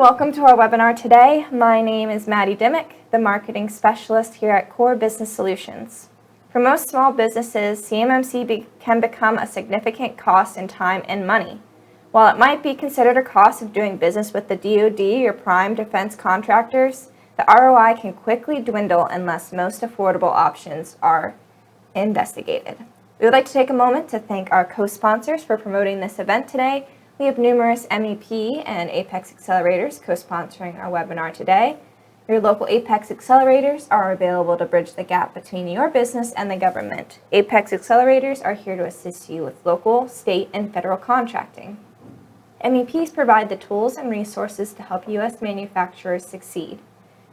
Welcome to our webinar today. My name is Maddie Dimmick, the Marketing Specialist here at Core Business Solutions. For most small businesses, CMMC can become a significant cost in time and money. While it might be considered a cost of doing business with the DoD or prime defense contractors, the ROI can quickly dwindle unless most affordable options are investigated. We would like to take a moment to thank our co-sponsors for promoting this event today. We have numerous MEP and Apex accelerators co-sponsoring our webinar today. Your local Apex accelerators are available to bridge the gap between your business and the government. Apex accelerators are here to assist you with local, state, and federal contracting. MEPs provide the tools and resources to help U.S. manufacturers succeed.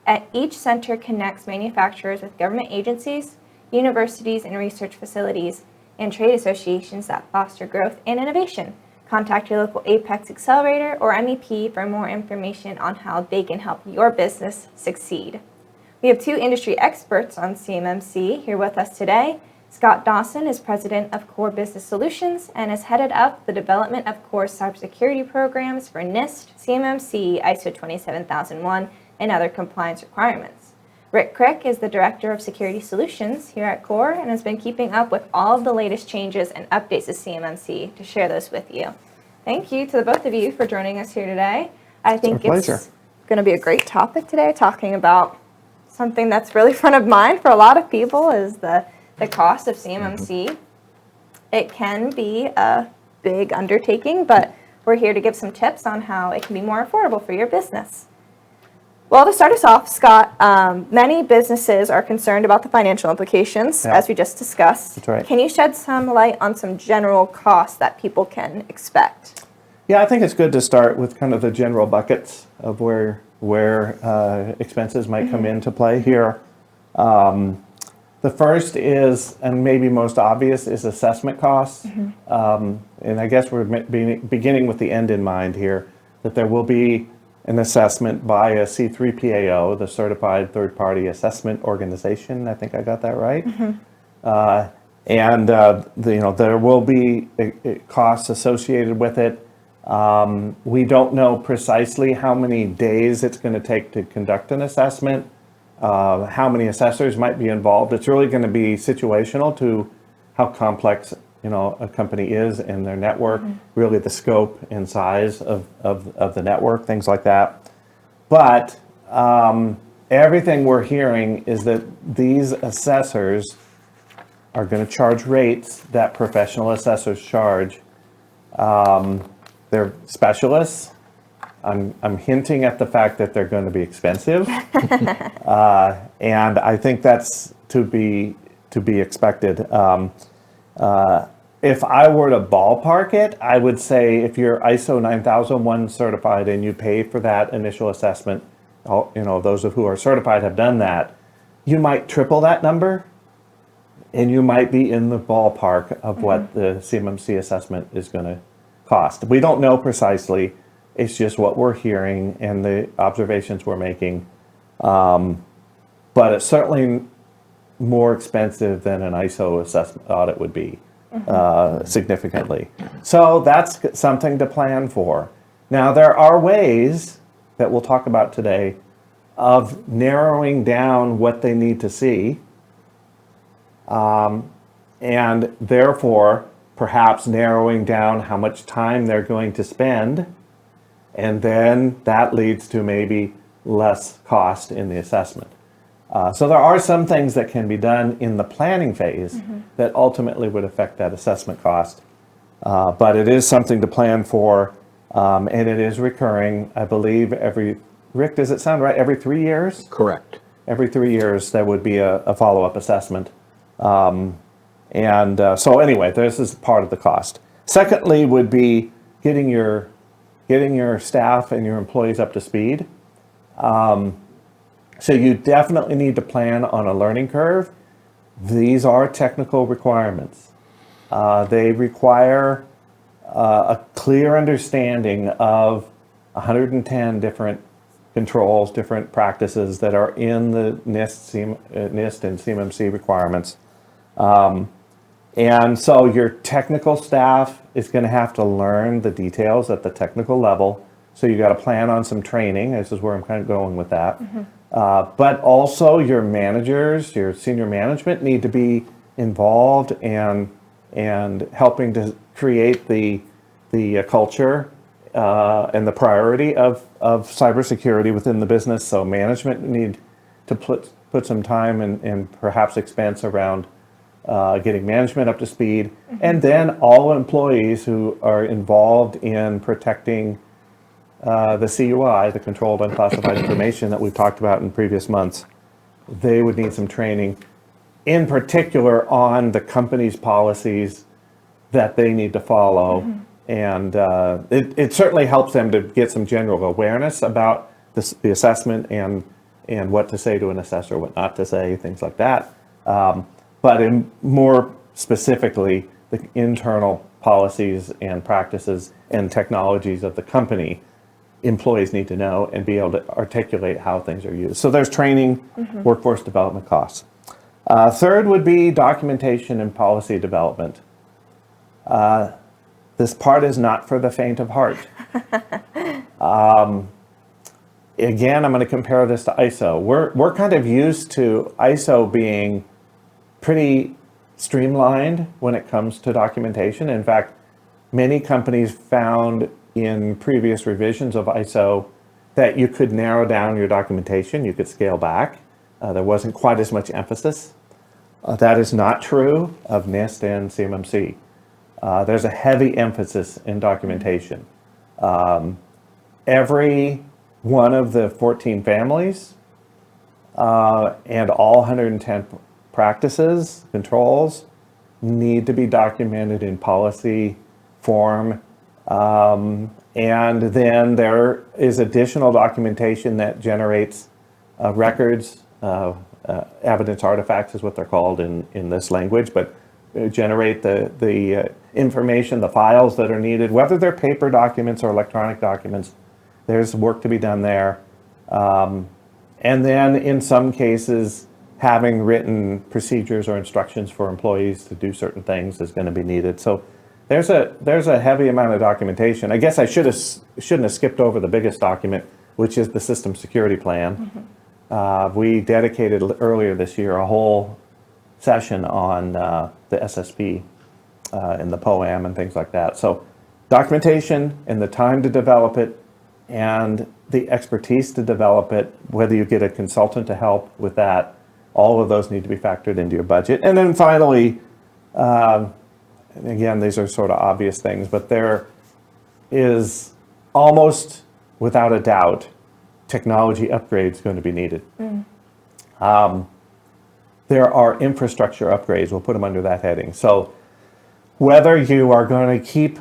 At each center connects manufacturers with government agencies, universities and research facilities, and trade associations that foster growth and innovation. Contact your local Apex Accelerator or MEP for more information on how they can help your business succeed. We have two industry experts on CMMC here with us today. Scott Dawson is president of Core Business Solutions and has headed up the development of Core cybersecurity programs for NIST, CMMC, ISO 27001, and other compliance requirements. Rick Crick is the Director of Security Solutions here at Core and has been keeping up with all of the latest changes and updates to CMMC to share those with you. Thank you to the both of you for joining us here today. I think it's going to be a great topic today, talking about something that's really front of mind for a lot of people is the cost of CMMC. It can be a big undertaking, but we're here to give some tips on how it can be more affordable for your business. Well, to start us off, Scott, many businesses are concerned about the financial implications, as we just discussed. That's right. Can you shed some light on some general costs that people can expect? Yeah, I think it's good to start with kind of the general buckets of where expenses might come into play here. The first is, and maybe most obvious, is assessment costs. And I guess we're beginning with the end in mind here, that there will be an assessment by a C3PAO, the Certified Third Party Assessment Organization. I think I got that right. There will be costs associated with it. We don't know precisely how many days it's going to take to conduct an assessment, how many assessors might be involved. It's really going to be situational to how complex a company is in their network, really the scope and size of the network, things like that. But everything we're hearing is that these assessors are going to charge rates that professional assessors charge. They're specialists. I'm hinting at the fact that they're going to be expensive, and I think that's to be expected. If I were to ballpark it, I would say if you're ISO 9001 certified and you pay for that initial assessment, those who are certified have done that, you might triple that number, and you might be in the ballpark of what the CMMC assessment is going to cost. We don't know precisely. It's just what we're hearing and the observations we're making. But it's certainly more expensive than an ISO assessment audit would be, significantly. So that's something to plan for. Now, there are ways that we'll talk about today of narrowing down what they need to see, and therefore perhaps narrowing down how much time they're going to spend, and then that leads to maybe less cost in the assessment. So there are some things that can be done in the planning phase that ultimately would affect that assessment cost. But it is something to plan for, and it is recurring, I believe, Rick, does it sound right, every 3 years? Correct. Every 3 years there would be a follow-up assessment. So anyway, this is part of the cost. Secondly would be getting your staff and your employees up to speed. So you definitely need to plan on a learning curve. These are technical requirements. They require a clear understanding of 110 different controls, different practices that are in the NIST and CMMC requirements. And so your technical staff is going to have to learn the details at the technical level So you got to plan on some training. This is where I'm kind of going with that. But also your managers, your senior management need to be involved and helping to create the culture and the priority of cybersecurity within the business. So management need to put some time and perhaps expense around getting management up to speed. And then all employees who are involved in protecting the CUI, the controlled unclassified information that we've talked about in previous months, they would need some training, in particular on the company's policies that they need to follow. And it certainly helps them to get some general awareness about the assessment and what to say to an assessor, what not to say, things like that. But in more specifically, the internal policies and practices and technologies of the company, employees need to know and be able to articulate how things are used. So there's training, workforce development costs. Third would be documentation and policy development. This part is not for the faint of heart. Again, I'm going to compare this to ISO. We're kind of used to ISO being pretty streamlined when it comes to documentation. In fact, many companies found in previous revisions of ISO that you could narrow down your documentation, you could scale back. There wasn't quite as much emphasis. That is not true of NIST and CMMC. There's a heavy emphasis in documentation. Every one of the 14 families and all 110 practices, controls, need to be documented in policy form. And then there is additional documentation that generates records, evidence artifacts is what they're called in this language, but generate the information, the files that are needed, whether they're paper documents or electronic documents. There's work to be done there. And then in some cases, having written procedures or instructions for employees to do certain things is going to be needed. So there's a heavy amount of documentation. I guess I shouldn't have skipped over the biggest document, which is the system security plan. We dedicated earlier this year a whole session on the SSP and the POAM and things like that. So documentation and the time to develop it and the expertise to develop it, whether you get a consultant to help with that, all of those need to be factored into your budget. And then finally, again, these are sort of obvious things, but there is almost without a doubt technology upgrades going to be needed. There are infrastructure upgrades, we'll put them under that heading. So whether you are going to keep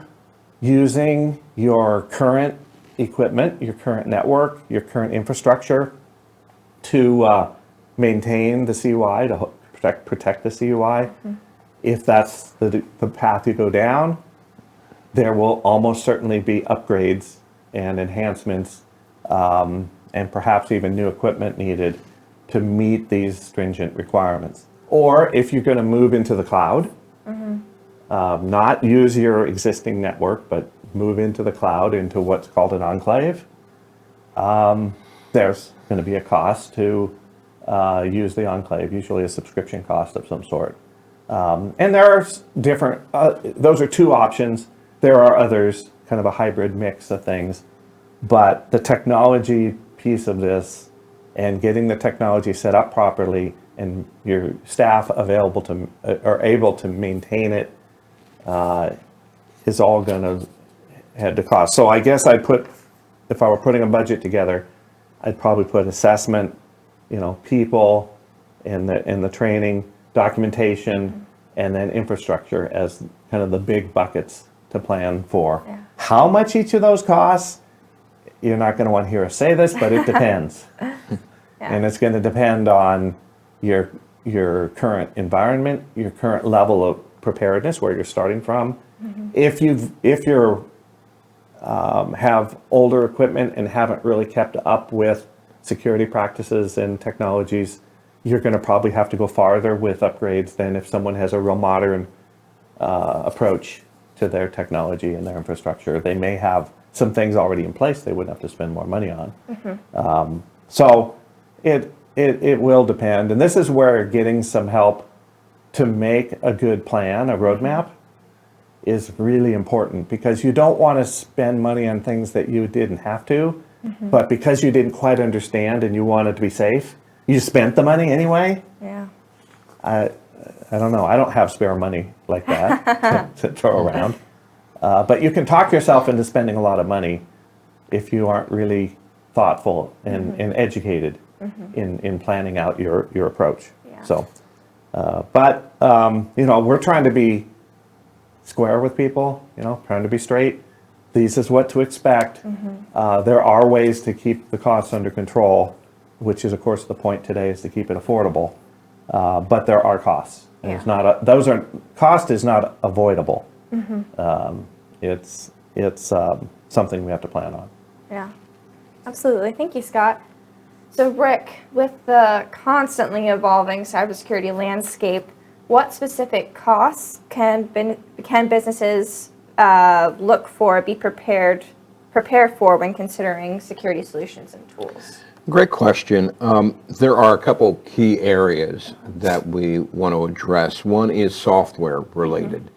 using your current equipment, your current network, your current infrastructure to maintain the CUI, to protect the CUI, if that's the path you go down, there will almost certainly be upgrades and enhancements and perhaps even new equipment needed to meet these stringent requirements. Or if you're going to move into the cloud, not use your existing network, but move into the cloud, into what's called an enclave, there's going to be a cost to use the enclave, usually a subscription cost of some sort. And there are different, those are two options. There are others, kind of a hybrid mix of things. But the technology piece of this and getting the technology set up properly and your staff available to, or able to maintain it, is all going to head to cost. So I guess I'd put, if I were putting a budget together, I'd probably put assessment, people in the training, documentation, and then infrastructure as kind of the big buckets to plan for. Yeah. How much each of those costs, you're not going to want to hear us say this, but it depends. And it's going to depend on your current environment, your current level of preparedness, where you're starting from. If you're have older equipment and haven't really kept up with security practices and technologies, you're going to probably have to go farther with upgrades than if someone has a real modern approach to their technology and their infrastructure. They may have some things already in place they wouldn't have to spend more money on. So it will depend. And this is where getting some help to make a good plan, a roadmap, is really important, because you don't want to spend money on things that you didn't have to, but because you didn't quite understand and you wanted to be safe, you spent the money anyway. Yeah. I don't know. I don't have spare money like that to throw around. But you can talk yourself into spending a lot of money if you aren't really thoughtful and educated in planning out your approach. Yeah. So, we're trying to be square with people, trying to be straight. This is what to expect. There are ways to keep the costs under control, which is, of course, the point today, is to keep it affordable. But there are costs. And Yeah. it's not cost is not avoidable. It's something we have to plan on. Yeah, absolutely. Thank you, Scott. So, Rick, with the constantly evolving cybersecurity landscape, what specific costs can businesses look for, be prepared for when considering security solutions and tools? Great question. There are a couple key areas that we want to address. One is software related.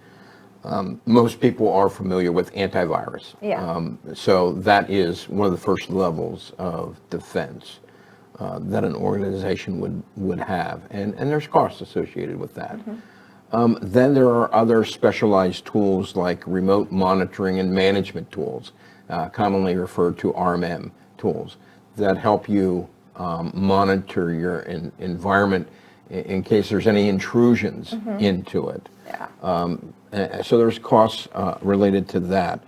Most people are familiar with antivirus. Yeah. So that is one of the first levels of defense that an organization would have. And there's costs associated with that. Then there are other specialized tools like remote monitoring and management tools, commonly referred to RMM tools, that help you monitor your environment in case there's any intrusions into it. Yeah. So there's costs related to that.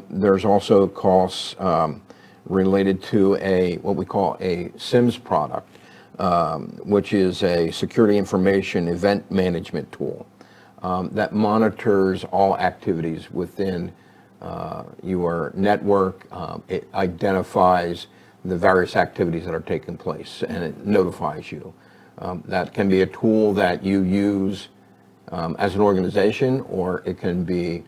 There's also costs related to what we call a SIMS product, which is a security information event management tool that monitors all activities within your network. It identifies the various activities that are taking place, and it notifies you. That can be a tool that you use as an organization, or it can be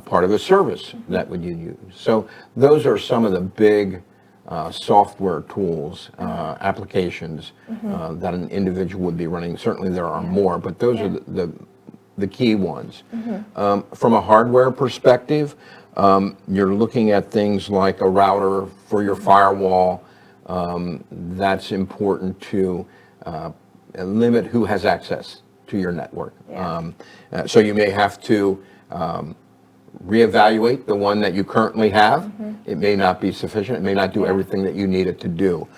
part of a service that would you use. So those are some of the big software tools, applications that an individual would be running. Certainly there are more, but those are the key ones. From a hardware perspective, you're looking at things like a router for your firewall. That's important to limit who has access to your network. So you may have to reevaluate the one that you currently have. It may not be sufficient. It may not do everything that you need it to do.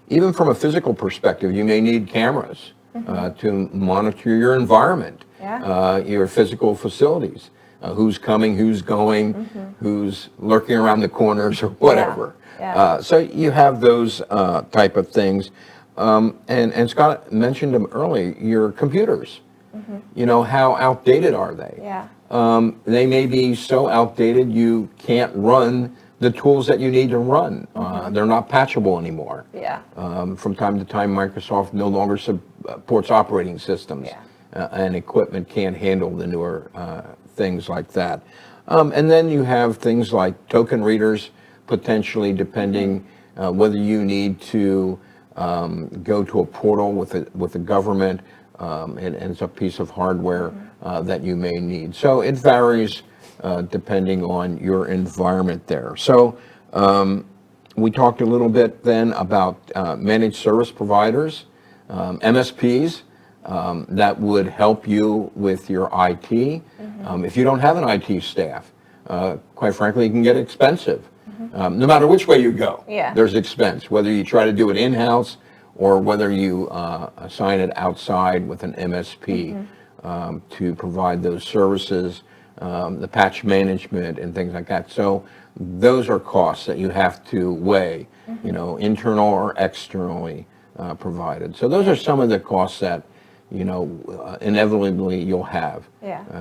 Even from a physical perspective, you may need cameras to monitor your environment, your physical facilities. Who's coming, who's going, who's lurking around the corners or whatever. So you have those type of things. And Scott mentioned them early, your computers. How outdated are they? They may be so outdated you can't run the tools that you need to run. They're not patchable anymore. From time to time, Microsoft no longer supports operating systems, and equipment can't handle the newer things like that. And then you have things like token readers, potentially, depending whether you need to go to a portal with the government, and it's a piece of hardware that you may need. So it varies depending on your environment there. So we talked a little bit then about managed service providers, MSPs, that would help you with your IT. If you don't have an IT staff, quite frankly, it can get expensive. No matter which way you go, there's expense, whether you try to do it in-house or whether you assign it outside with an MSP to provide those services, the patch management and things like that. So those are costs that you have to weigh, internal or externally provided. So those are some of the costs that inevitably you'll have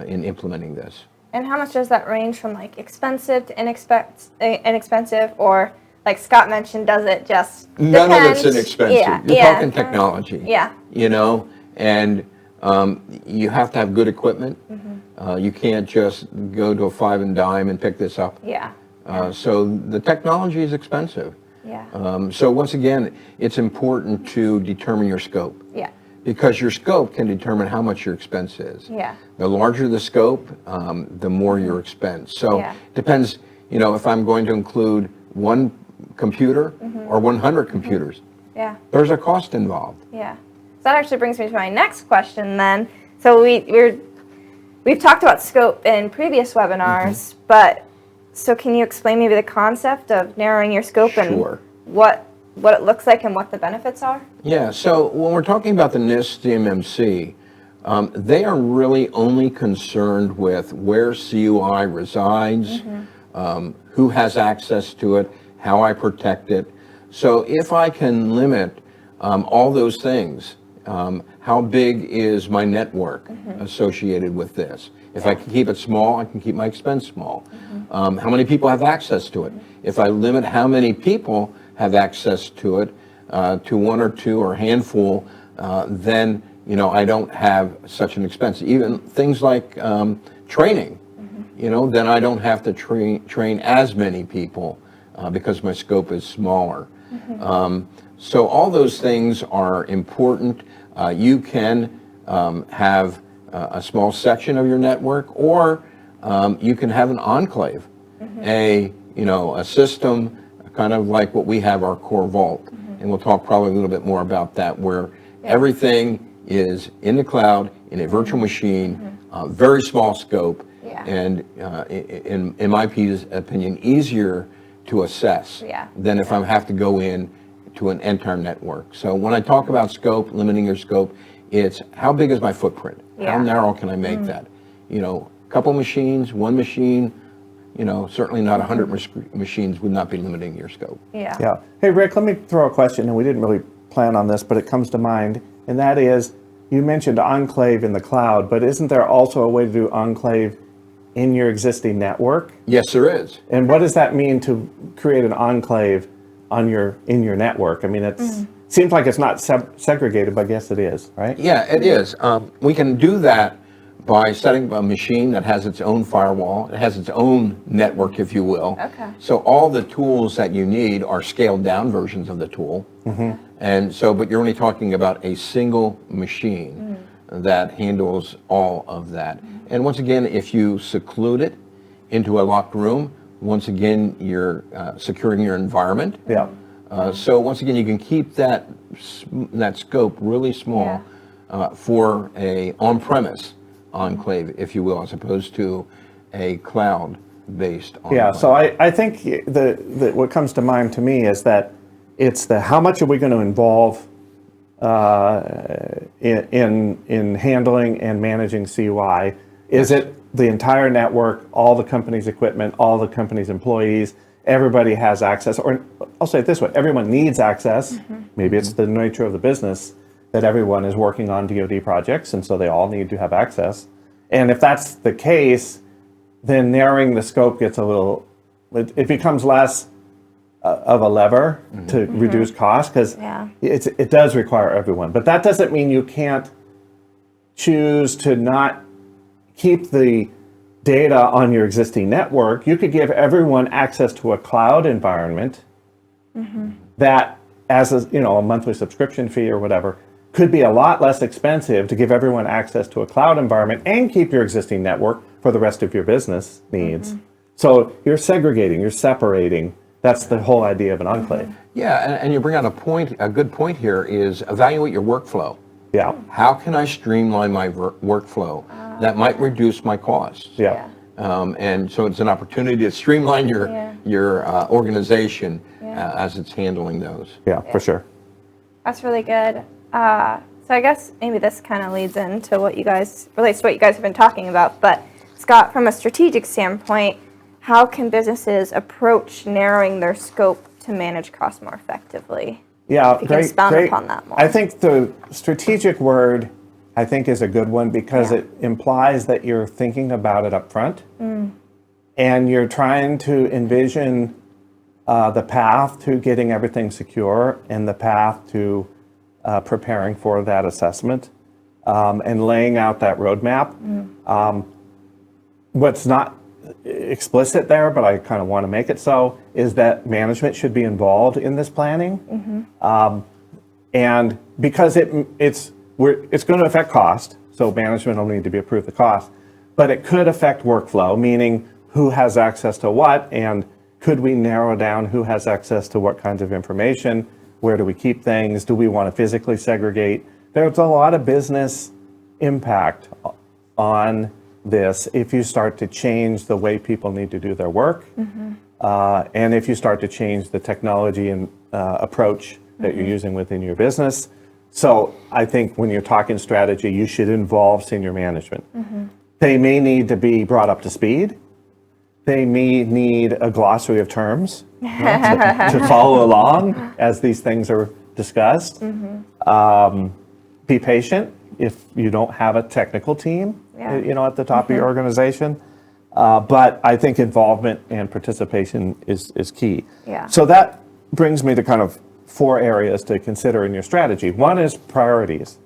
in implementing this. And how much does that range from like expensive to inexpensive, or like Scott mentioned, does it just depend? None of it's inexpensive. You're talking technology. And you have to have good equipment. You can't just go to a five and dime and pick this up. So the technology is expensive. Yeah. So once again, it's important to determine your scope. Yeah. Because your scope can determine how much your expense is. Yeah. The larger the scope, the more your expense. So Yeah. it depends, if I'm going to include one computer or 100 computers, Yeah. there's a cost involved. Yeah. So that actually brings me to my next question then. So we've talked about scope in previous webinars, but so can you explain maybe the concept of narrowing your scope Sure. and what it looks like and what the benefits are? Yeah, so when we're talking about the NIST CMMC, they are really only concerned with where CUI resides, who has access to it, how I protect it. So if I can limit all those things, how big is my network associated with this? If I can keep it small, I can keep my expense small. How many people have access to it? If I limit how many people have access to it, to one or two or a handful, then I don't have such an expense. Even things like training, then I don't have to train as many people because my scope is smaller. So all those things are important. You can have a small section of your network, or you can have an enclave, a system kind of like what we have our core vault. And we'll talk probably a little bit more about that, where everything is in the cloud, in a virtual machine, very small scope, and in my opinion, easier to assess than if I have to go in to an entire network. So when I talk about scope, limiting your scope, it's how big is my footprint? How narrow can I make that? A couple machines, one machine, certainly not 100 machines would not be limiting your scope. Yeah. Yeah. Hey, Rick, let me throw a question, and we didn't really plan on this, but it comes to mind, and that is, you mentioned enclave in the cloud, but isn't there also a way to do enclave in your existing network? Yes, there is. And what does that mean to create an enclave in your network? I mean, it's seems like it's not segregated, but I guess it is, right? Yeah, it is. We can do that by setting up a machine that has its own firewall. It has its own network, if you will. Okay. So all the tools that you need are scaled down versions of the tool. And so, but you're only talking about a single machine that handles all of that. And once again, if you seclude it into a locked room, once again, you're securing your environment. Yeah. So once again, you can keep that scope really small for a on-premise enclave, if you will, as opposed to a cloud-based enclave. Yeah, so I think what comes to mind to me is that it's how much are we going to involve in handling and managing CUI? Is it the entire network, all the company's equipment, all the company's employees, everybody has access? Or I'll say it this way, everyone needs access. Maybe it's the nature of the business that everyone is working on DoD projects, and so they all need to have access. And if that's the case, then narrowing the scope gets it becomes less of a lever to reduce cost, because it does require everyone. But that doesn't mean you can't choose to not keep the data on your existing network. You could give everyone access to a cloud environment that, as a monthly subscription fee or whatever, could be a lot less expensive to give everyone access to a cloud environment and keep your existing network for the rest of your business needs. So you're segregating, you're separating. That's the whole idea of an enclave. Yeah, and you bring out a good point here is evaluate your workflow. Yeah. How can I streamline my workflow that might reduce my costs? Yeah. And so it's an opportunity to streamline your organization as it's handling those. Yeah, for sure. That's really good. So I guess maybe this kind of leads into relates to what you guys have been talking about. But Scott, from a strategic standpoint, how can businesses approach narrowing their scope to manage costs more effectively? Yeah, If you can expound upon that more. I think the strategic word, is a good one, because it implies that you're thinking about it up front, and you're trying to envision the path to getting everything secure and the path to preparing for that assessment, and laying out that roadmap. What's not explicit there, but I kind of want to make it so, is that management should be involved in this planning. And because it's going to affect cost, so management will need to be approved the cost, but it could affect workflow, meaning who has access to what, and could we narrow down who has access to what kinds of information, where do we keep things, do we want to physically segregate? There's a lot of business impact on this if you start to change the way people need to do their work, and if you start to change the technology and approach that you're using within your business. So I think when you're talking strategy, you should involve senior management. They may need to be brought up to speed. They may need a glossary of terms to follow along as these things are discussed. Be patient if you don't have a technical team, at the top of your organization. But I think involvement and participation is key. Yeah. So that brings me to kind of 4 areas to consider in your strategy. One is priorities.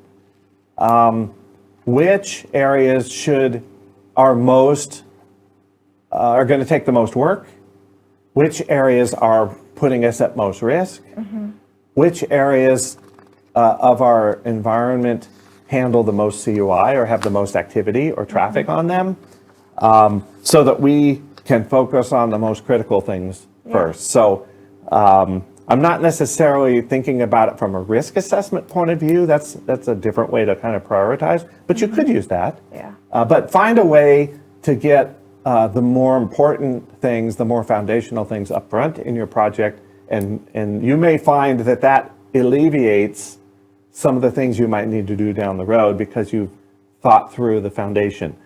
Which areas are going to take the most work? Which areas are putting us at most risk? Which areas of our environment handle the most CUI or have the most activity or traffic on them, so that we can focus on the most critical things first. So I'm not necessarily thinking about it from a risk assessment point of view. That's a different way to kind of prioritize, but you could use that. But find a way to get the more important things, the more foundational things up front in your project, and you may find that alleviates some of the things you might need to do down the road because you've thought through the foundation.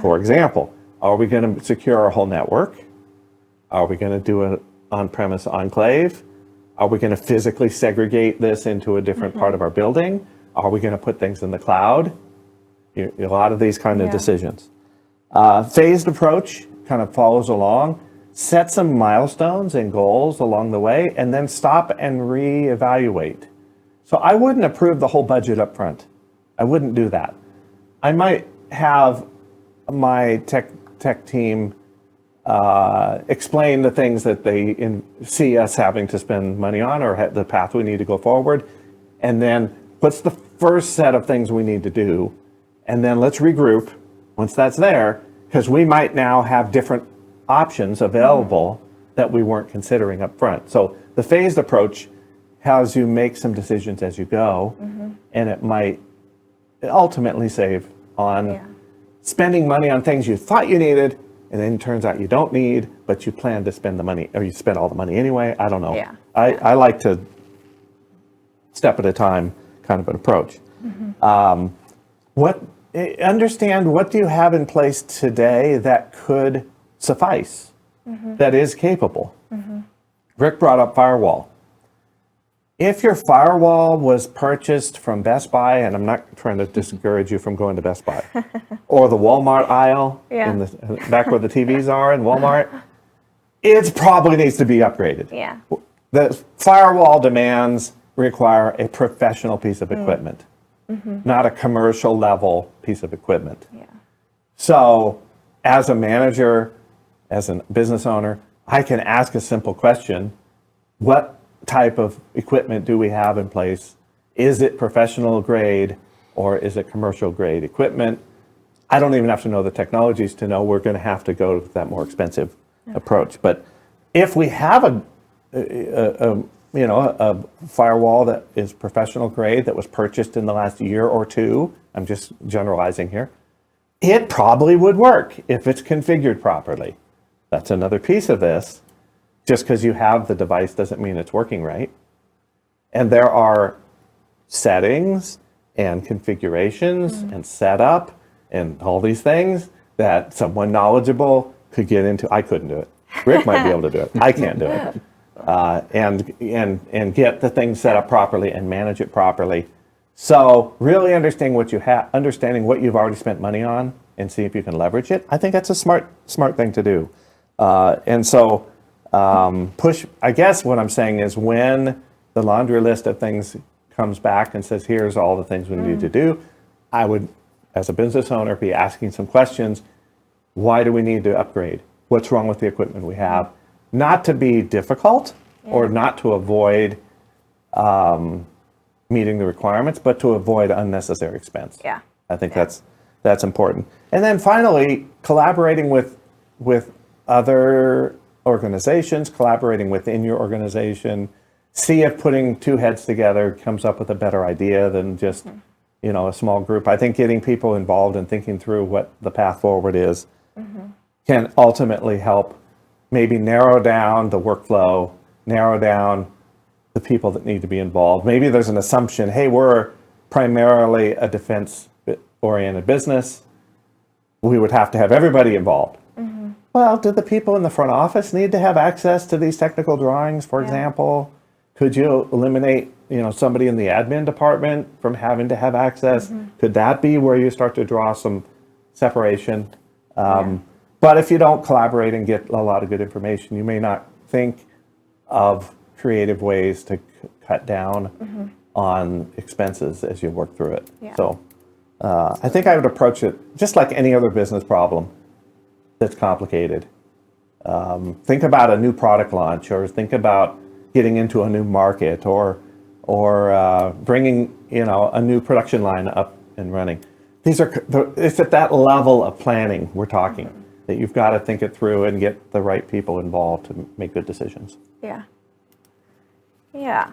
For example, are we going to secure our whole network? Are we going to do an on-premise enclave? Are we going to physically segregate this into a different part of our building? Are we going to put things in the cloud? A lot of these kind of decisions. Phased approach kind of follows along. Set some milestones and goals along the way, and then stop and reevaluate. So I wouldn't approve the whole budget up front. I wouldn't do that. I might have my tech team explain the things that they see us having to spend money on, or the path we need to go forward, and then what's the first set of things we need to do, and then let's regroup once that's there, because we might now have different options available that we weren't considering up front. So the phased approach has you make some decisions as you go, and it might ultimately save on spending money on things you thought you needed, and then it turns out you don't need, but you plan to spend the money, or you spend all the money anyway. I don't know. I like to step at a time kind of an approach. Understand what do you have in place today that could suffice, that is capable. Rick brought up firewall. If your firewall was purchased from Best Buy, and I'm not trying to discourage you from going to Best Buy, or the Walmart aisle, in the back where the TVs are in Walmart, it probably needs to be upgraded. The firewall demands require a professional piece of equipment, not a commercial level piece of equipment. So as a manager, as a business owner, I can ask a simple question: what type of equipment do we have in place? Is it professional grade or is it commercial grade equipment? I don't even have to know the technologies to know we're going to have to go with that more expensive approach. But if we have a firewall that is professional grade that was purchased in the last year or two, I'm just generalizing here, it probably would work if it's configured properly. That's another piece of this. Just because you have the device doesn't mean it's working right. And there are settings and configurations and setup and all these things that someone knowledgeable could get into. I couldn't do it. Rick might be able to do it. I can't do it. And get the thing set up properly and manage it properly. So really understanding what you have, understanding what you've already spent money on, and see if you can leverage it. I think that's a smart thing to do. And so push. I guess what I'm saying is when the laundry list of things comes back and says, here's all the things we need to do, I would, as a business owner, be asking some questions. Why do we need to upgrade? what's wrong with the equipment we have. Not to be difficult or not to avoid meeting the requirements, but to avoid unnecessary expense. Yeah. I think that's important. And then finally, collaborating with other organizations, collaborating within your organization, see if putting two heads together comes up with a better idea than just a small group. I think getting people involved and thinking through what the path forward is can ultimately help maybe narrow down the workflow, narrow down the people that need to be involved. Maybe there's an assumption, hey, we're primarily a defense-oriented business. We would have to have everybody involved. Well, do the people in the front office need to have access to these technical drawings, for example? Could you eliminate, somebody in the admin department from having to have access? Could that be where you start to draw some separation? But if you don't collaborate and get a lot of good information, you may not think of creative ways to cut down on expenses as you work through it. So I think I would approach it just like any other business problem that's complicated. Think about a new product launch, or think about getting into a new market, or bringing a new production line up and running. It's at that level of planning we're talking, that you've got to think it through and get the right people involved to make good decisions. Yeah.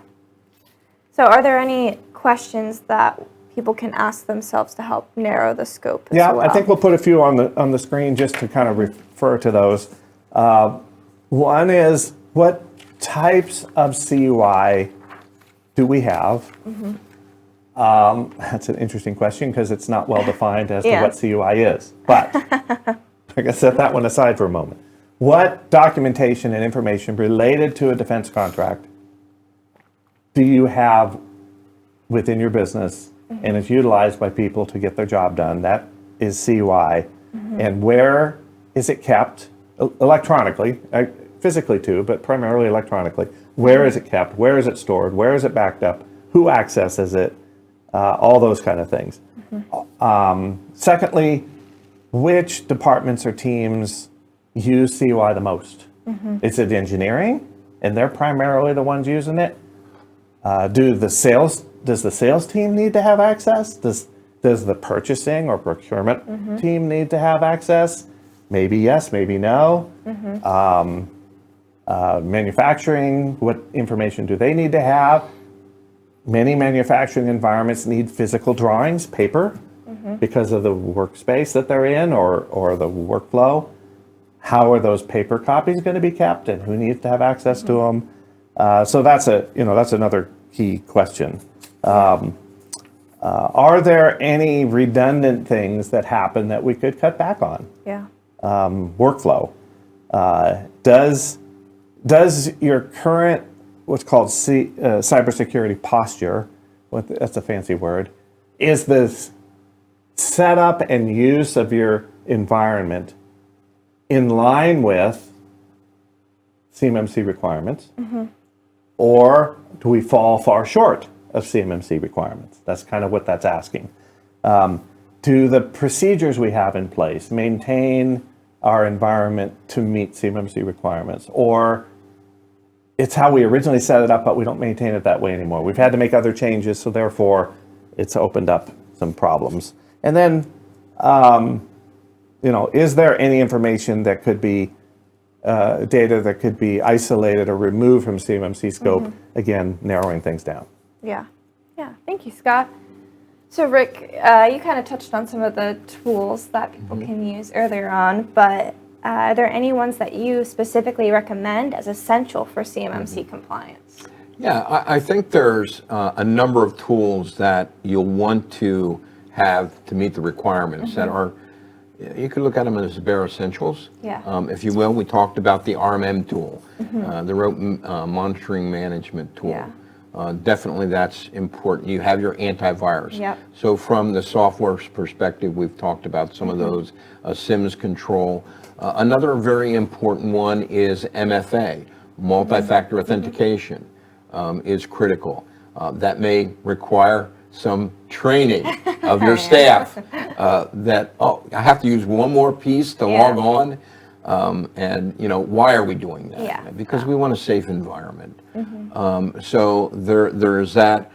So are there any questions that people can ask themselves to help narrow the scope as well? I think we'll put a few on the screen just to kind of refer to those. One is, what types of CUI do we have? That's an interesting question because it's not well defined as to what CUI is. But I can set that one aside for a moment. What documentation and information related to a defense contract do you have within your business and is utilized by people to get their job done? That is CUI. And where is it kept? Electronically, physically too, but primarily electronically. Where is it kept? Where is it stored? Where is it backed up? Who accesses it? All those kind of things. Secondly, which departments or teams use CUI the most? Is it engineering, and they're primarily the ones using it? Does the sales team need to have access? Does the purchasing or procurement team need to have access? Maybe yes, maybe no. Manufacturing, what information do they need to have? Many manufacturing environments need physical drawings, paper, because of the workspace that they're in or the workflow. How are those paper copies going to be kept, and who needs to have access to them? So that's another key question. Are there any redundant things that happen that we could cut back on? Workflow. Does your current, what's called cybersecurity posture, that's a fancy word, is this setup and use of your environment in line with CMMC requirements? Or do we fall far short of CMMC requirements? That's kind of what that's asking. Do the procedures we have in place maintain our environment to meet CMMC requirements? Or it's how we originally set it up, but we don't maintain it that way anymore. We've had to make other changes, so therefore it's opened up some problems. And then, is there any information that could be data that could be isolated or removed from CMMC scope? Again, narrowing things down. Yeah. Thank you, Scott. So Rick, you kind of touched on some of the tools that people can use earlier on, but are there any ones that you specifically recommend as essential for CMMC compliance? Yeah, I think there's a number of tools that you'll want to have to meet the requirements that are, you could look at them as bare essentials, if you will. We talked about the RMM tool, the rope monitoring management tool. Definitely that's important. You have your antivirus. So from the software perspective, we've talked about some of those, SIMS control. Another very important one is MFA, multi-factor authentication, is critical. That may require some training of your staff that, I have to use one more piece to log on. And why are we doing that? Yeah. Because we want a safe environment. So there's that.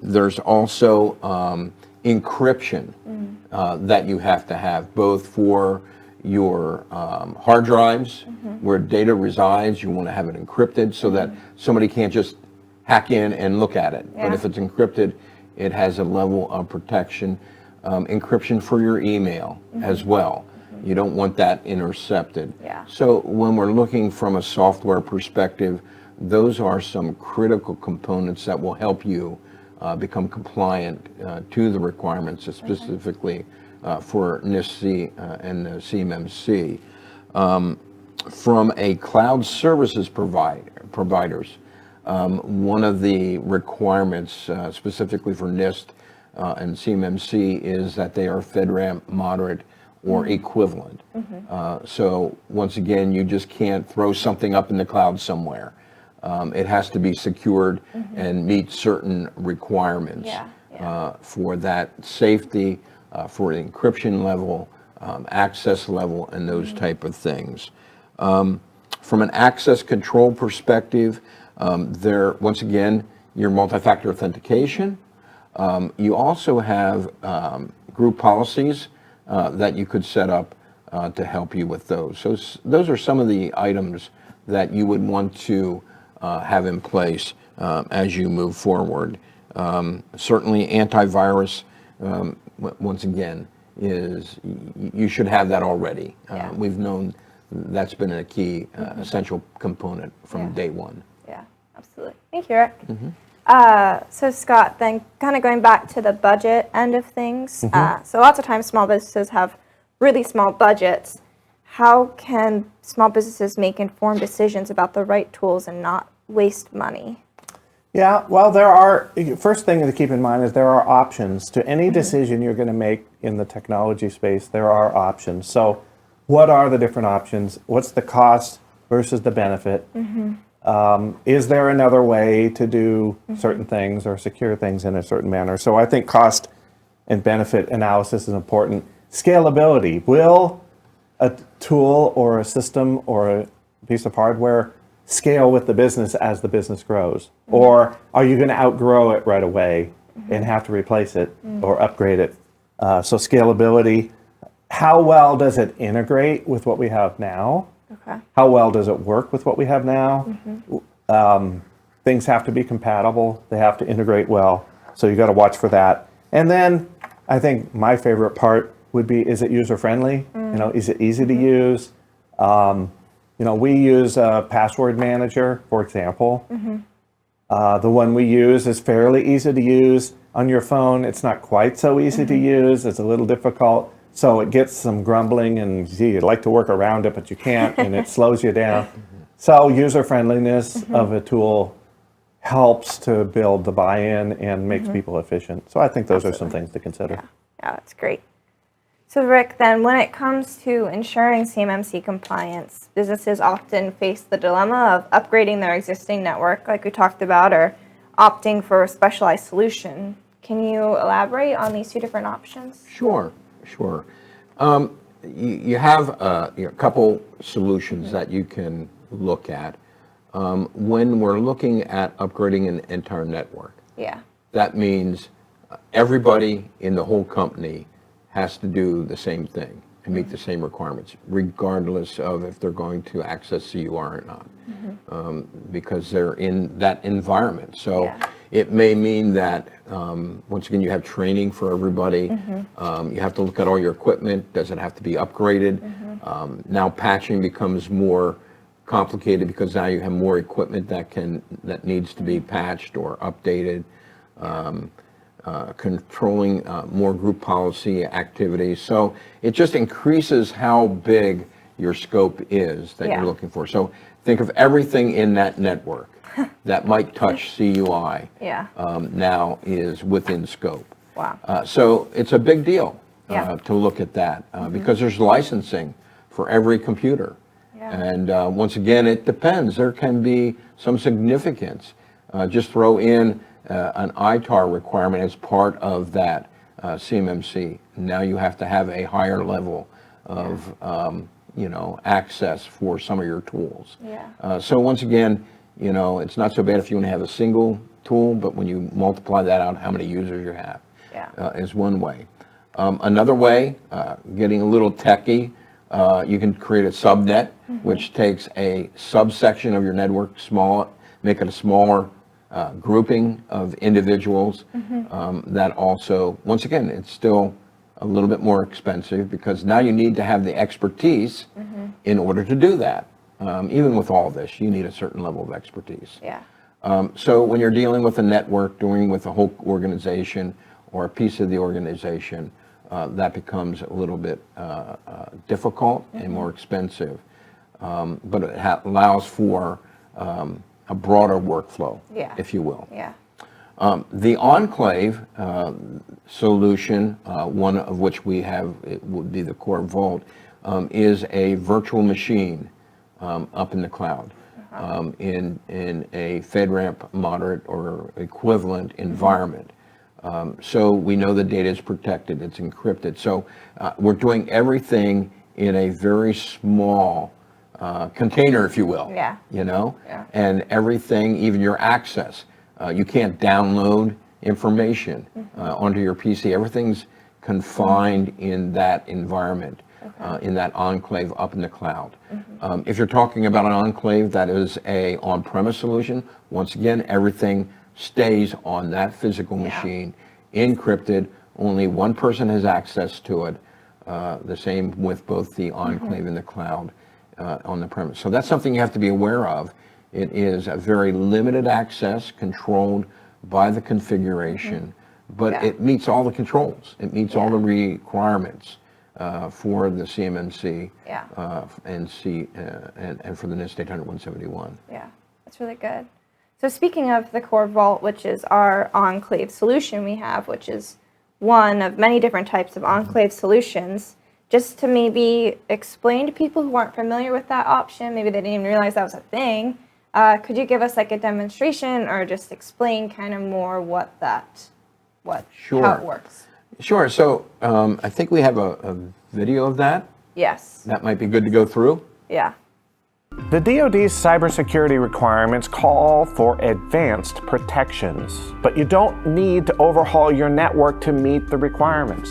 There's also encryption that you have to have, both for your hard drives where data resides. You want to have it encrypted so that somebody can't just hack in and look at it. But if it's encrypted, it has a level of protection. Encryption for your email as well. You don't want that intercepted. Yeah. So when we're looking from a software perspective, those are some critical components that will help you become compliant to the requirements, specifically for NIST and CMMC. From a cloud services providers, one of the requirements specifically for NIST and CMMC is that they are FedRAMP moderate or equivalent. So once again, you just can't throw something up in the cloud somewhere. It has to be secured and meet certain requirements for that safety, for the encryption level, access level, and those type of things. From an access control perspective, once again, your multi-factor authentication. You also have group policies that you could set up to help you with those. So those are some of the items that you would want to have in place as you move forward. Certainly antivirus, once again, you should have that already. We've known that's been a key essential component from day one. Yeah, absolutely. Thank you, Rick. So Scott, then kind of going back to the budget end of things. So lots of times small businesses have really small budgets. How can small businesses make informed decisions about the right tools and not waste money? Yeah, well, first thing to keep in mind is there are options. To any decision you're going to make in the technology space, there are options. So what are the different options? What's the cost versus the benefit? Is there another way to do certain things or secure things in a certain manner? So I think cost and benefit analysis is important. Scalability. Will a tool or a system or a piece of hardware scale with the business as the business grows? Or are you going to outgrow it right away and have to replace it or upgrade it? So scalability. How well does it integrate with what we have now? Okay. How well does it work with what we have now? Things have to be compatible. They have to integrate well. So you got to watch for that. And then I think my favorite part would be, is it user friendly? Is it easy to use? We use a password manager, for example. The one we use is fairly easy to use. On your phone, it's not quite so easy to use. It's a little difficult. So it gets some grumbling and, gee, you'd like to work around it, but you can't, and it slows you down. So user friendliness of a tool helps to build the buy-in and makes people efficient. So I think those are some things to consider. Yeah, that's great. So Rick, then when it comes to ensuring CMMC compliance, businesses often face the dilemma of upgrading their existing network, like we talked about, or opting for a specialized solution. Can you elaborate on these two different options? Sure. You have a couple solutions that you can look at when we're looking at upgrading an entire network. That means everybody in the whole company has to do the same thing and meet the same requirements, regardless of if they're going to access CUR or not, because they're in that environment. So it may mean that, once again, you have training for everybody. You have to look at all your equipment. Does it have to be upgraded? Now patching becomes more complicated because now you have more equipment that needs to be patched or updated. Controlling more group policy activities. So it just increases how big your scope is that you're looking for. So think of everything in that network that might touch CUI now is within scope. Wow. So it's a big deal to look at that because there's licensing for every computer. And once again, it depends. There can be some significance. Just throw in an ITAR requirement as part of that CMMC. Now you have to have a higher level of access for some of your tools. Yeah. So once again, it's not so bad if you only have a single tool, but when you multiply that out, how many users you have is one way. Another way, getting a little techie, you can create a subnet, which takes a subsection of your network, make it a smaller grouping of individuals. That also, once again, it's still a little bit more expensive because now you need to have the expertise in order to do that. Even with all this, you need a certain level of expertise. Yeah. So when you're dealing with a network, dealing with a whole organization or a piece of the organization, that becomes a little bit difficult and more expensive. But it allows for a broader workflow, if you will. Yeah. The enclave solution, one of which we have, it would be the Core Vault, is a virtual machine up in the cloud in a FedRAMP moderate or equivalent environment. So we know the data is protected, it's encrypted. So we're doing everything in a very small container, if you will. Yeah. And everything, even your access. You can't download information onto your PC. Everything's confined in that environment, in that enclave up in the cloud. If you're talking about an enclave that is a on-premise solution, once again, everything stays on that physical machine, encrypted. Only one person has access to it. The same with both the enclave and the cloud on the premise. So that's something you have to be aware of. It is a very limited access, controlled by the configuration, but it meets all the controls. It meets all the requirements for the CMMC and for the NIST 800-171. Yeah, that's really good. So speaking of the Core Vault, which is our enclave solution we have, which is one of many different types of enclave solutions, just to maybe explain to people who aren't familiar with that option, maybe they didn't even realize that was a thing, could you give us like a demonstration or just explain kind of more how it works? Sure. So I think we have a video of that. Yes. That might be good to go through. Yeah. The DoD's cybersecurity requirements call for advanced protections, but you don't need to overhaul your network to meet the requirements.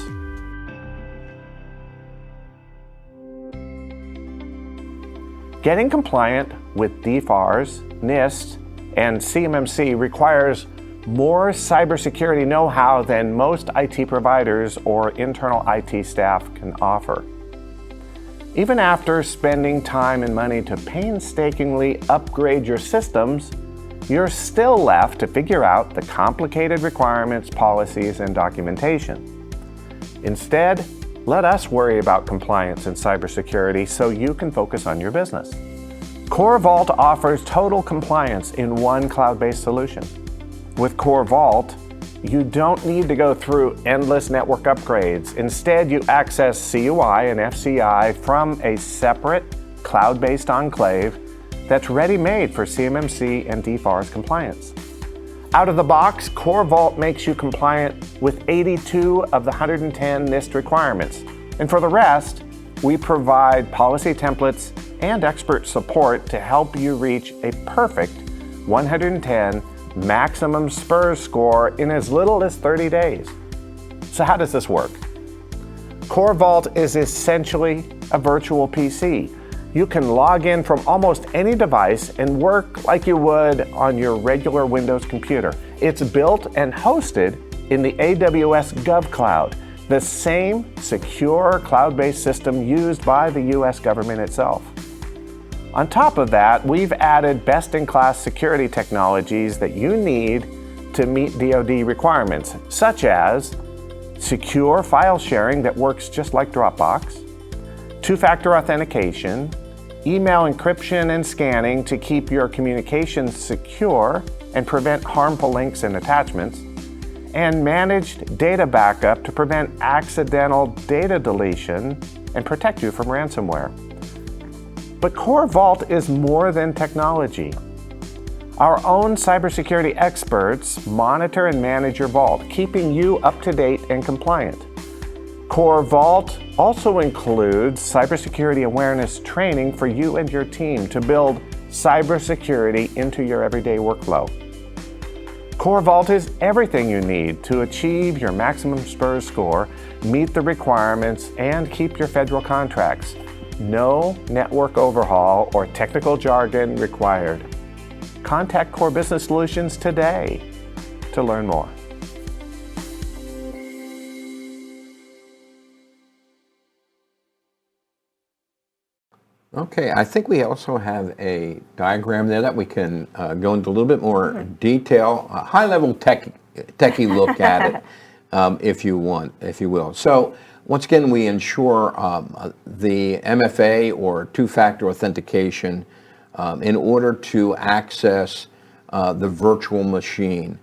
Getting compliant with DFARS, NIST, and CMMC requires more cybersecurity know-how than most IT providers or internal IT staff can offer. Even after spending time and money to painstakingly upgrade your systems, you're still left to figure out the complicated requirements, policies, and documentation. Instead, let us worry about compliance and cybersecurity so you can focus on your business. Core Vault offers total compliance in one cloud-based solution. With Core Vault, you don't need to go through endless network upgrades. Instead, you access CUI and FCI from a separate cloud-based enclave that's ready-made for CMMC and DFARS compliance. Out of the box, Core Vault makes you compliant with 82 of the 110 NIST requirements. And for the rest, we provide policy templates and expert support to help you reach a perfect 110 maximum SPURS score in as little as 30 days. So how does this work? Core Vault is essentially a virtual PC. You can log in from almost any device and work like you would on your regular Windows computer. It's built and hosted in the AWS GovCloud, the same secure cloud-based system used by the US government itself. On top of that, we've added best-in-class security technologies that you need to meet DoD requirements, such as secure file sharing that works just like Dropbox, two-factor authentication, email encryption and scanning to keep your communications secure and prevent harmful links and attachments, and managed data backup to prevent accidental data deletion and protect you from ransomware. But Core Vault is more than technology. Our own cybersecurity experts monitor and manage your vault, keeping you up to date and compliant. Core Vault also includes cybersecurity awareness training for you and your team to build cybersecurity into your everyday workflow. Core Vault is everything you need to achieve your maximum SPURS score, meet the requirements, and keep your federal contracts. No network overhaul or technical jargon required. Contact Core Business Solutions today to learn more. Okay, I think we also have a diagram there that we can go into a little bit more detail, a high-level techie look at it, if you will. So once again, we ensure the MFA or two-factor authentication in order to access the virtual machine.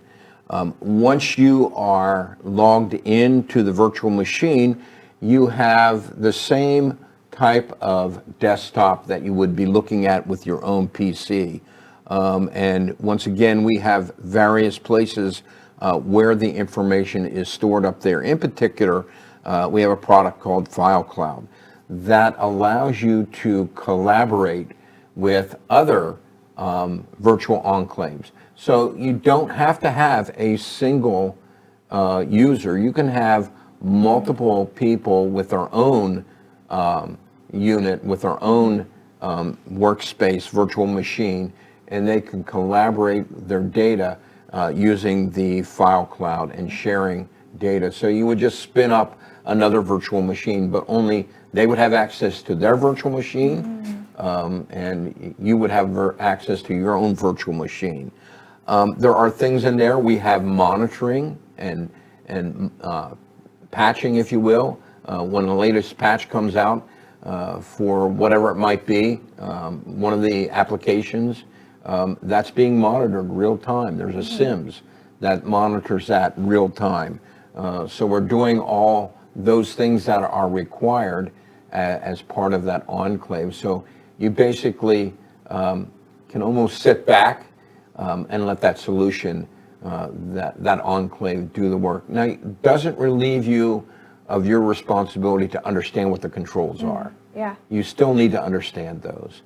Once you are logged into the virtual machine, you have the same type of desktop that you would be looking at with your own PC. And once again, we have various places where the information is stored up there. In particular, we have a product called File Cloud that allows you to collaborate with other virtual enclaves. So you don't have to have a single user. You can have multiple people with their own unit, with their own workspace, virtual machine, and they can collaborate their data using the File Cloud and sharing data. So you would just spin up another virtual machine, but only they would have access to their virtual machine, and you would have access to your own virtual machine. There are things in there. We have monitoring and patching, if you will. When the latest patch comes out for whatever it might be, one of the applications, that's being monitored real time. There's a SIMS that monitors that real time. So we're doing all those things that are required as part of that enclave. So you basically can almost sit back and let that solution, that enclave do the work. Now, it doesn't relieve you of your responsibility to understand what the controls are. Yeah. You still need to understand those.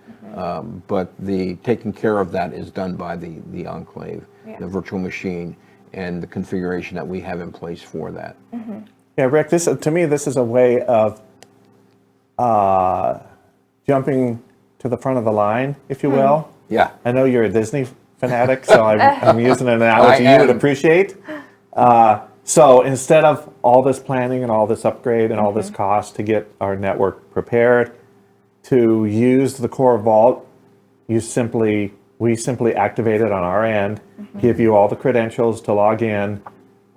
But the taking care of that is done by the enclave, the virtual machine, and the configuration that we have in place for that. Yeah, Rick, to me, this is a way of jumping to the front of the line, if you will. Yeah. I know you're a Disney fanatic, so I'm using an analogy I you would am. appreciate. So instead of all this planning and all this upgrade and all this cost to get our network prepared, to use the Core Vault, we simply activate it on our end, give you all the credentials to log in.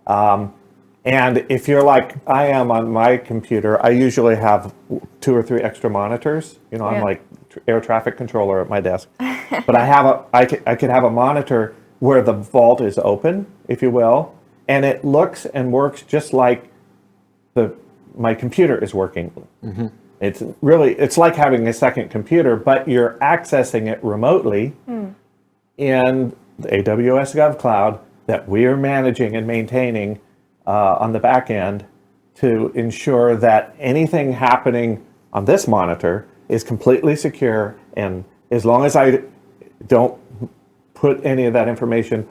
And if you're like I am on my computer, I usually have 2 or 3 extra monitors. You know, I'm like air traffic controller at my desk. But I could have a monitor where the vault is open, if you will, and it looks and works just like my computer is working. It's like having a second computer, but you're accessing it remotely in the AWS GovCloud that we are managing and maintaining on the back end to ensure that anything happening on this monitor is completely secure. And as long as I don't put any of that information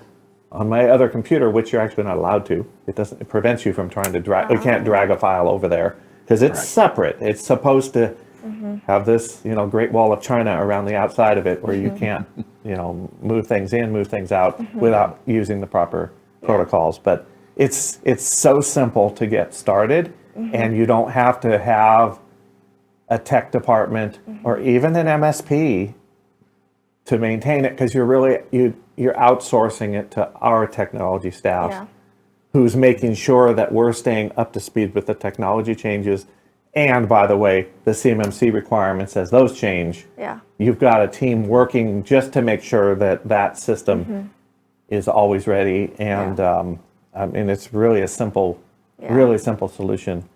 on my other computer, which you're actually not allowed to, it prevents you from trying to drag, you can't drag a file over there because it's separate. It's supposed to have this, Great Wall of China around the outside of it where you can't, move things in, move things out without using the proper protocols. But it's so simple to get started, and you don't have to have a tech department or even an MSP to maintain it, because you're outsourcing it to our technology staff, who's making sure that we're staying up to speed with the technology changes. And by the way, the CMMC requirements, as those change, you've got a team working just to make sure that system is always ready. And it's really a simple, really simple solution.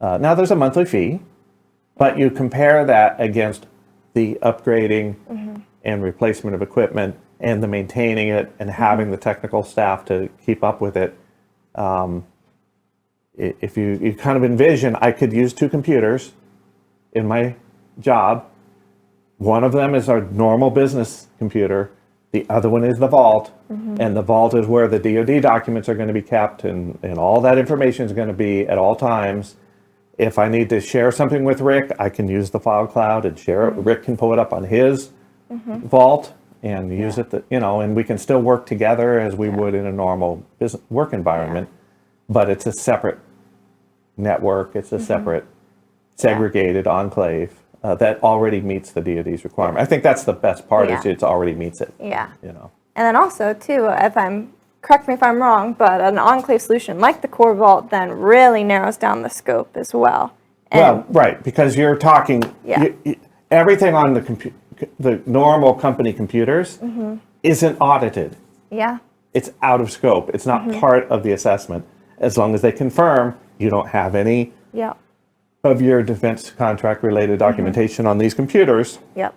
Now there's a monthly fee, but you compare that against the upgrading and replacement of equipment and the maintaining it and having the technical staff to keep up with it. if you kind of envision, I could use two computers in my job. One of them is our normal business computer. The other one is the vault. And the vault is where the DoD documents are going to be kept, and all that information is going to be at all times. If I need to share something with Rick, I can use the file cloud and share it. Rick can pull it up on his vault and use it, and we can still work together as we would in a normal business work environment. But it's a separate network. It's a separate segregated enclave that already meets the DoD's requirement. I think that's the best part, is it already meets it. Yeah. And then also, too, correct me if I'm wrong, but an enclave solution like the Core Vault then really narrows down the scope as well. Well, right, because you're talking, everything on the normal company computers isn't audited. Yeah. It's out of scope. It's not part of the assessment. As long as they confirm you don't have any of your defense contract related documentation on these computers. Yep.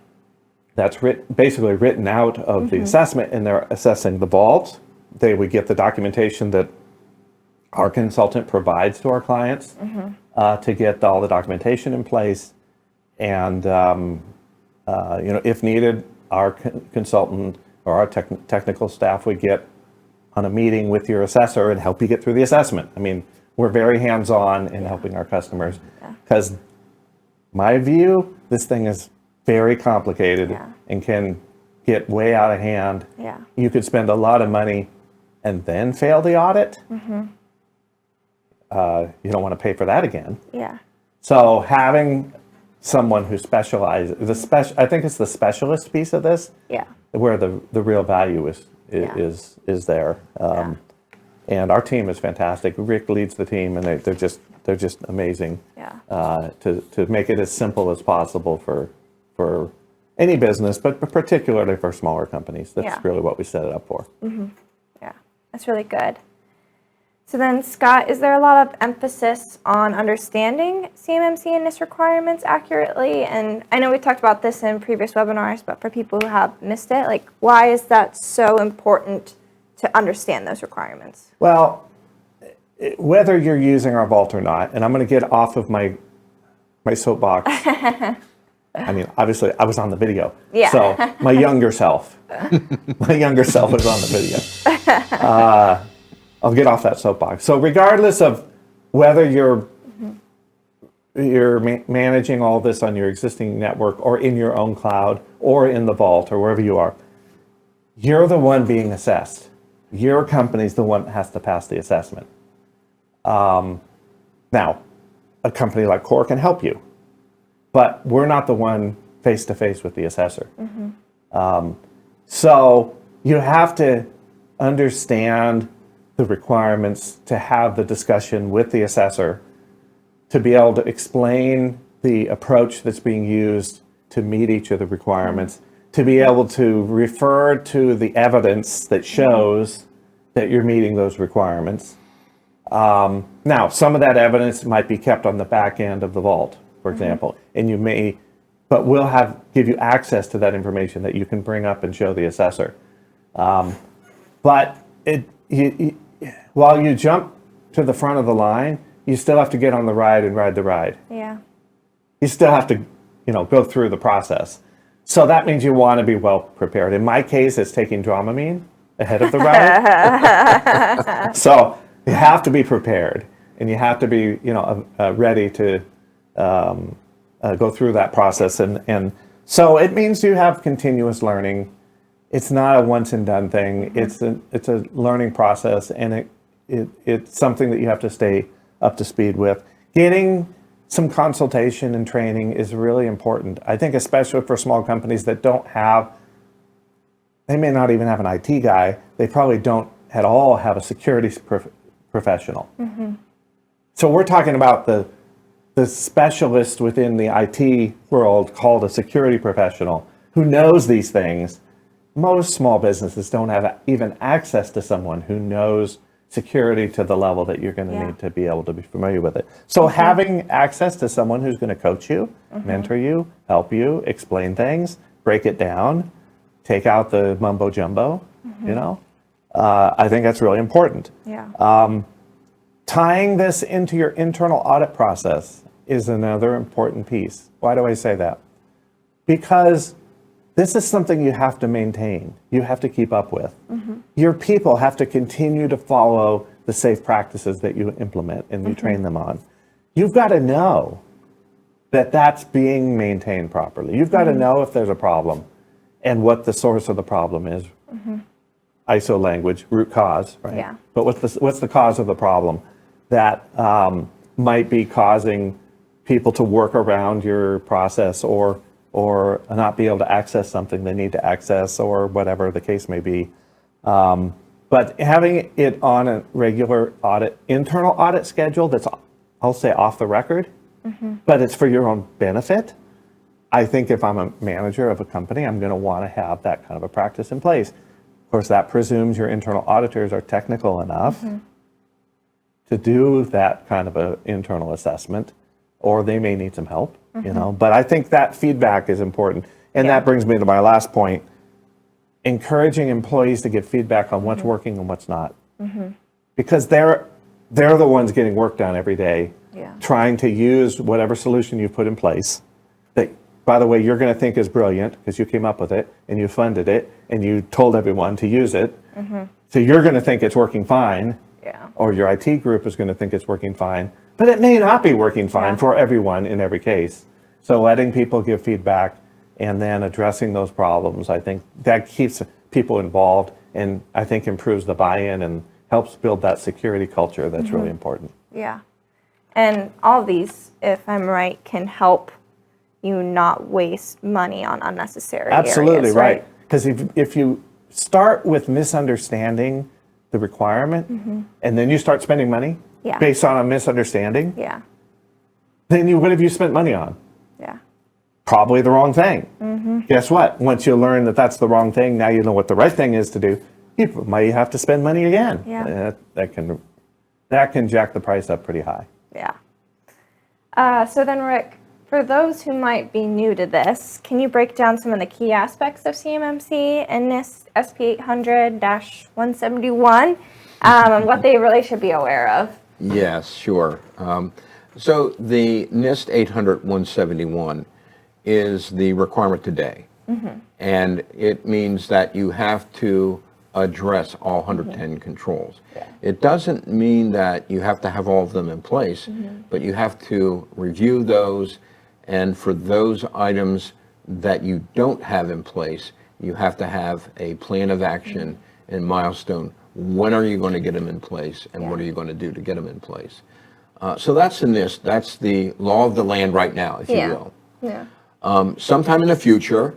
That's basically written out of the assessment, and they're assessing the vault. They would get the documentation that our consultant provides to our clients to get all the documentation in place. And, if needed, our consultant or our technical staff would get on a meeting with your assessor and help you get through the assessment. I mean, we're very hands-on in helping our customers, because my view, this thing is very complicated and can get way out of hand. Yeah. You could spend a lot of money and then fail the audit. You don't want to pay for that again. Yeah. So having someone who specializes, I think it's the specialist piece of this, where the real value is there. And our team is fantastic. Rick leads the team, and they're just amazing. To make it as simple as possible for any business, but particularly for smaller companies. That's really what we set it up for. Yeah, that's really good. So then, Scott, is there a lot of emphasis on understanding CMMC and NIST requirements accurately? And I know we talked about this in previous webinars, but for people who have missed it, like, why is that so important to understand those requirements? Well, whether you're using our vault or not, and I'm going to get off of my soapbox. I mean, obviously, I was on the video. So my younger self was on the video. I'll get off that soapbox. So regardless of whether you're managing all this on your existing network or in your own cloud or in the vault or wherever you are, you're the one being assessed. Your company's the one that has to pass the assessment. Now, a company like Core can help you, but we're not the one face-to-face with the assessor. So you have to understand the requirements to have the discussion with the assessor, to be able to explain the approach that's being used to meet each of the requirements, to be able to refer to the evidence that shows that you're meeting those requirements. Now, some of that evidence might be kept on the back end of the vault, for example, and but we'll give you access to that information that you can bring up and show the assessor. But while you jump to the front of the line, you still have to get on the ride and ride the ride. Yeah. You still have to, go through the process. So that means you want to be well prepared. In my case, it's taking Dramamine ahead of the ride. So you have to be prepared, and you have to be, ready to go through that process. And so it means you have continuous learning. It's not a once and done thing. It's a learning process, and it's something that you have to stay up to speed with. Getting some consultation and training is really important. I think especially for small companies that they may not even have an IT guy. They probably don't at all have a security professional. So we're talking about the specialist within the IT world called a security professional who knows these things. Most small businesses don't have even access to someone who knows security to the level that you're going to need to be able to be familiar with it. So having access to someone who's going to coach you, mentor you, help you, explain things, break it down, take out the mumbo jumbo, I think that's really important. Tying this into your internal audit process is another important piece. Why do I say that? Because this is something you have to maintain. You have to keep up with. Your people have to continue to follow the safe practices that you implement and you train them on. You've got to know that that's being maintained properly. You've got to know if there's a problem and what the source of the problem is. ISO language, root cause, right? Yeah. But what's the cause of the problem that might be causing people to work around your process or not be able to access something they need to access or whatever the case may be. But having it on a regular internal audit schedule that's, I'll say, off the record, but it's for your own benefit. I think if I'm a manager of a company, I'm going to want to have that kind of a practice in place. Of course, that presumes your internal auditors are technical enough to do that kind of an internal assessment, or they may need some help, you know. But I think that feedback is important. And that brings me to my last point, encouraging employees to give feedback on what's working and what's not. Because they're the ones getting work done every day, trying to use whatever solution you put in place that, by the way, you're going to think is brilliant because you came up with it and you funded it and you told everyone to use it. So you're going to think it's working fine, or your IT group is going to think it's working fine, but it may not be working fine for everyone in every case. So letting people give feedback and then addressing those problems, I think that keeps people involved and I think improves the buy-in and helps build that security culture that's really important. Yeah. And all these, if I'm right, can help you not waste money on unnecessary Absolutely areas, right. Because if you start with misunderstanding the requirement and then you start spending money based on a misunderstanding, then what have you spent money on? Probably the wrong thing. Guess what? Once you learn that that's the wrong thing, now you know what the right thing is to do. You might have to spend money again. That can jack the price up pretty high. So then, Rick, for those who might be new to this, can you break down some of the key aspects of CMMC and NIST SP 800-171 and what they really should be aware of? Yes, sure. So the NIST 800-171 is the requirement today. And it means that you have to address all 110 controls. It doesn't mean that you have to have all of them in place, but you have to review those, and for those items that you don't have in place, you have to have a plan of action and milestone. When are you going to get them in place, and what are you going to do to get them in place? So that's the NIST. That's the law of the land right now, if you will. Sometime in the future,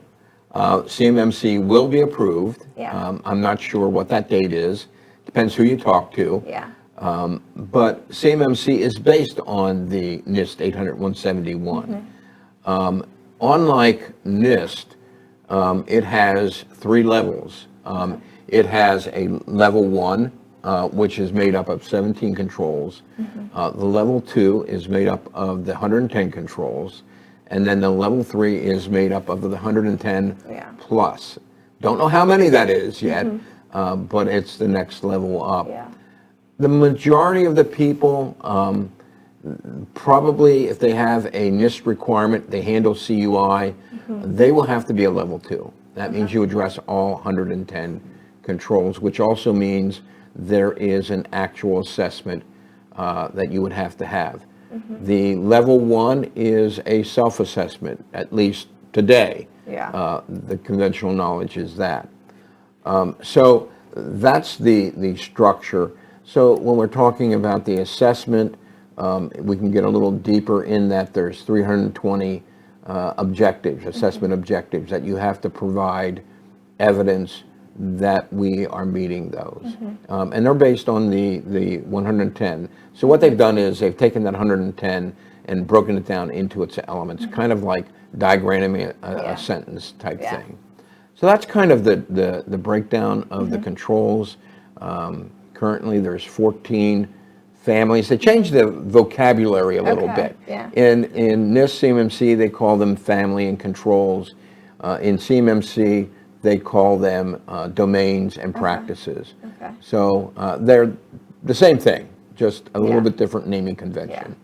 CMMC will be approved. I'm not sure what that date is. Depends who you talk to. But CMMC is based on the NIST 800-171. Unlike NIST, it has 3 levels. It has a level 1, which is made up of 17 controls. The level 2 is made up of the 110 controls. And then the level 3 is made up of the 110 plus. Don't know how many that is yet, but it's the next level up. The majority of the people, probably if they have a NIST requirement, they handle CUI, they will have to be a level 2. That means you address all 110 controls, which also means there is an actual assessment that you would have to have. The level 1 is a self-assessment, at least today. The conventional knowledge is that. So that's the structure. So when we're talking about the assessment, we can get a little deeper in that there's 320 objectives, assessment objectives, that you have to provide evidence that we are meeting those. And they're based on the 110. So what they've done is they've taken that 110 and broken it down into its elements, kind of like diagramming a sentence type thing. So that's kind of the breakdown of the controls. Currently there's 14 families. They changed the vocabulary a little bit. In NIST CMMC, they call them family and controls. In CMMC, they call them domains and practices. So they're the same thing. just a little Yeah. bit different naming convention.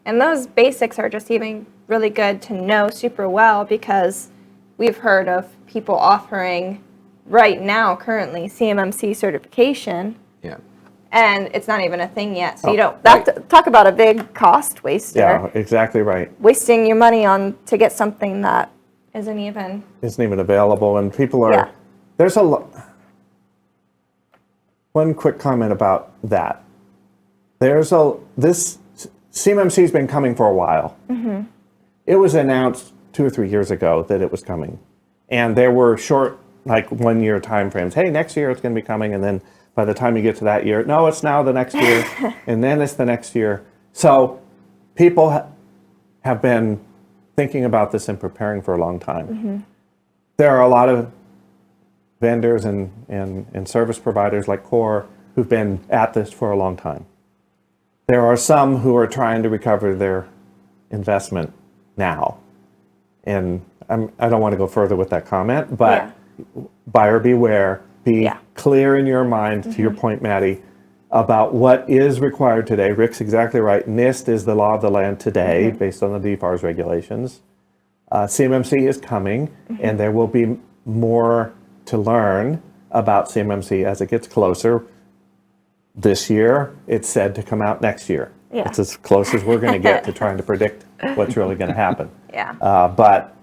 And those basics are just even really good to know super well, because we've heard of people offering right now currently CMMC certification, Yeah. and it's not even a thing yet. So you Oh, don't right. talk about a big cost waster. Yeah, exactly right. Wasting your money on to get something that isn't even. Isn't even available, and people are, Yeah. there's a lot. One quick comment about that. This CMMC's been coming for a while. It was announced 2 or 3 years ago that it was coming. And there were short, like 1 year time frames. Hey, next year it's going to be coming. And then by the time you get to that year, no, it's now the next year. And then it's the next year. So people have been thinking about this and preparing for a long time. There are a lot of vendors and service providers like Core who've been at this for a long time. There are some who are trying to recover their investment now. And I don't want to go further with that comment, but buyer beware, be clear in your mind, to your point, Maddie, about what is required today. Rick's exactly right. NIST is the law of the land today, based on the DFARS regulations. CMMC is coming, and there will be more to learn about CMMC as it gets closer. This year, it's said to come out next year. Yeah. It's as close as we're going to get to trying to predict what's really going to happen. Yeah. But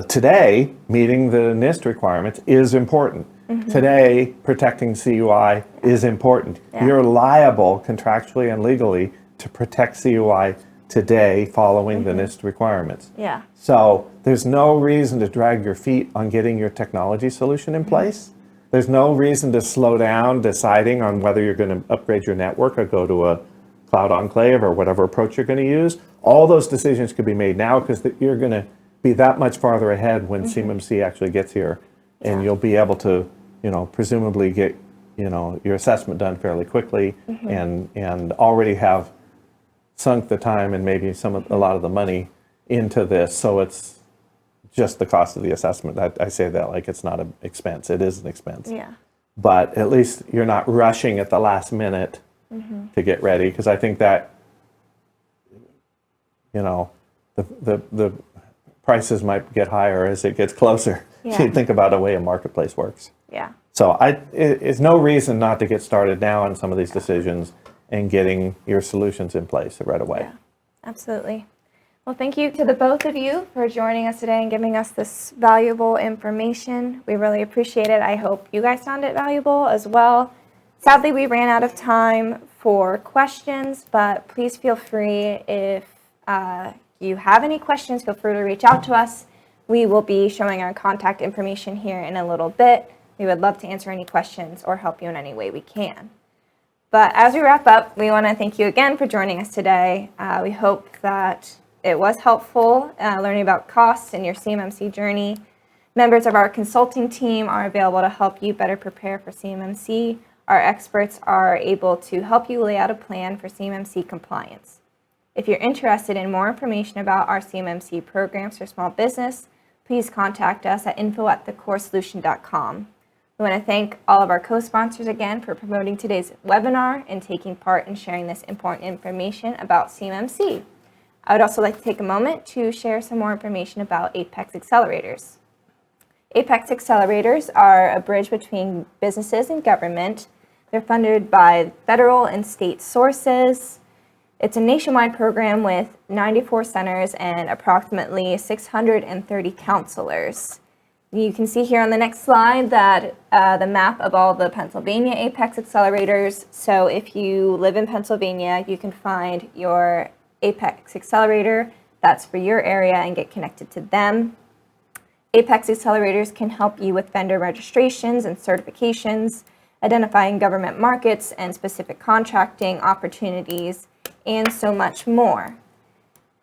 today, meeting the NIST requirements is important. Today, protecting CUI is important. You're liable contractually and legally to protect CUI today following the NIST requirements. Yeah. So there's no reason to drag your feet on getting your technology solution in place. There's no reason to slow down deciding on whether you're going to upgrade your network or go to a cloud enclave or whatever approach you're going to use. All those decisions could be made now, because you're going to be that much farther ahead when CMMC actually gets here, and you'll be able to, presumably get, your assessment done fairly quickly, and already have sunk the time and maybe a lot of the money into this. So it's just the cost of the assessment. I say that like it's not an expense. It is an expense. Yeah. But at least you're not rushing at the last minute to get ready, because I think that, the prices might get higher as it gets closer. Yeah. You think about the way a marketplace works. Yeah. So it's no reason not to get started now on some of these decisions and getting your solutions in place right away. Yeah. Absolutely. Well, thank you to the both of you for joining us today and giving us this valuable information. We really appreciate it. I hope you guys found it valuable as well. Sadly, we ran out of time for questions, but please feel free, if you have any questions, feel free to reach out to us. We will be showing our contact information here in a little bit. We would love to answer any questions or help you in any way we can. But as we wrap up, we want to thank you again for joining us today. We hope that it was helpful learning about costs in your CMMC journey. Members of our consulting team are available to help you better prepare for CMMC. Our experts are able to help you lay out a plan for CMMC compliance. If you're interested in more information about our CMMC programs for small business, please contact us at info@thecoresolution.com. We want to thank all of our co-sponsors again for promoting today's webinar and taking part in sharing this important information about CMMC. I would also like to take a moment to share some more information about Apex Accelerators. Apex Accelerators are a bridge between businesses and government. They're funded by federal and state sources. It's a nationwide program with 94 centers and approximately 630 counselors. You can see here on the next slide that the map of all the Pennsylvania Apex Accelerators. So if you live in Pennsylvania, you can find your Apex Accelerator that's for your area and get connected to them. Apex Accelerators can help you with vendor registrations and certifications, identifying government markets and specific contracting opportunities, and so much more.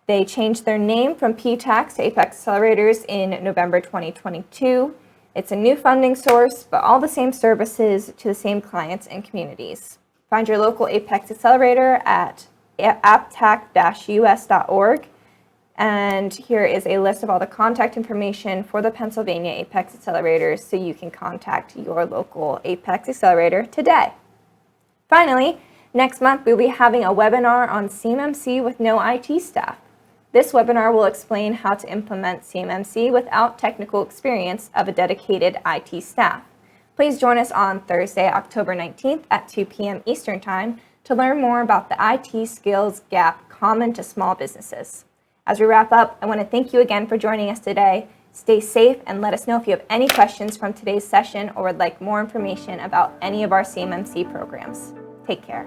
They changed their name from PTAX to Apex Accelerators in November 2022. It's a new funding source, but all the same services to the same clients and communities. Find your local Apex Accelerator at aptac-us.org. And here is a list of all the contact information for the Pennsylvania Apex Accelerators, so you can contact your local Apex Accelerator today. Finally, Next month, we'll be having a webinar on CMMC with no IT staff. This webinar will explain how to implement CMMC without technical experience of a dedicated IT staff. Please join us on Thursday, October 19th at 2 p.m. Eastern Time to learn more about the IT skills gap common to small businesses. As we wrap up, I want to thank you again for joining us today. Stay safe and let us know if you have any questions from today's session or would like more information about any of our CMMC programs. Take care.